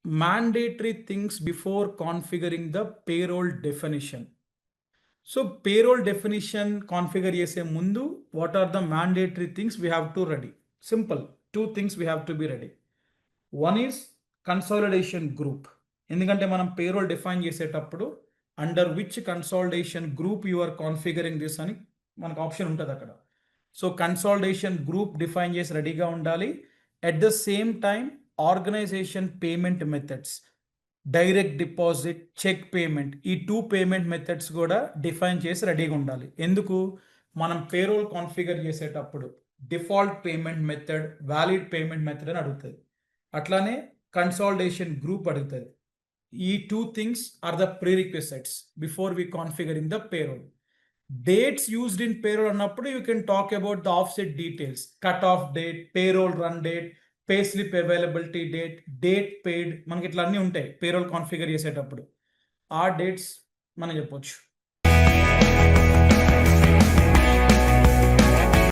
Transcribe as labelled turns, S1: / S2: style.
S1: mandatory things before configuring the payroll definition. So payroll definition configure చేసే ముందు what are the mandatory things we have to ready? Simple. Two things we have to be ready. One is consolidation group. ఎందుకంటే మనం payroll define చేసేటప్పుడు under which consolidation group you are configuring this అని మనకు option ఉంటుంది అక్కడ. So consolidation group define చేసి రెడీగా ఉండాలి. At the same time organisation payment methods, direct deposit, cheque payment, ఈ 2 పేమెంట్ మెథడ్స్ కూడా డిఫైన్ చేసి రెడీగా ఉండాలి. ఎందుకు? మనం పేరోల్ కాన్ఫిగర్ చేసేటప్పుడు default payment method, valid payment method అని అడుగుతుంది. అట్లానే కన్సాలిడేషన్ గ్రూప్ అడుగుతుంది. ఈ 2 things are the prerequisites before we configuring the payroll. Dates used in payroll అన్నప్పుడు you can talk about the offset details, cut off date, payroll run date, pay slip availability date, date paid, మనకి ఇట్లా అన్నీ ఉంటాయి payroll configure చేసేటప్పుడు. ఆ dates మనం చెప్పొచ్చు.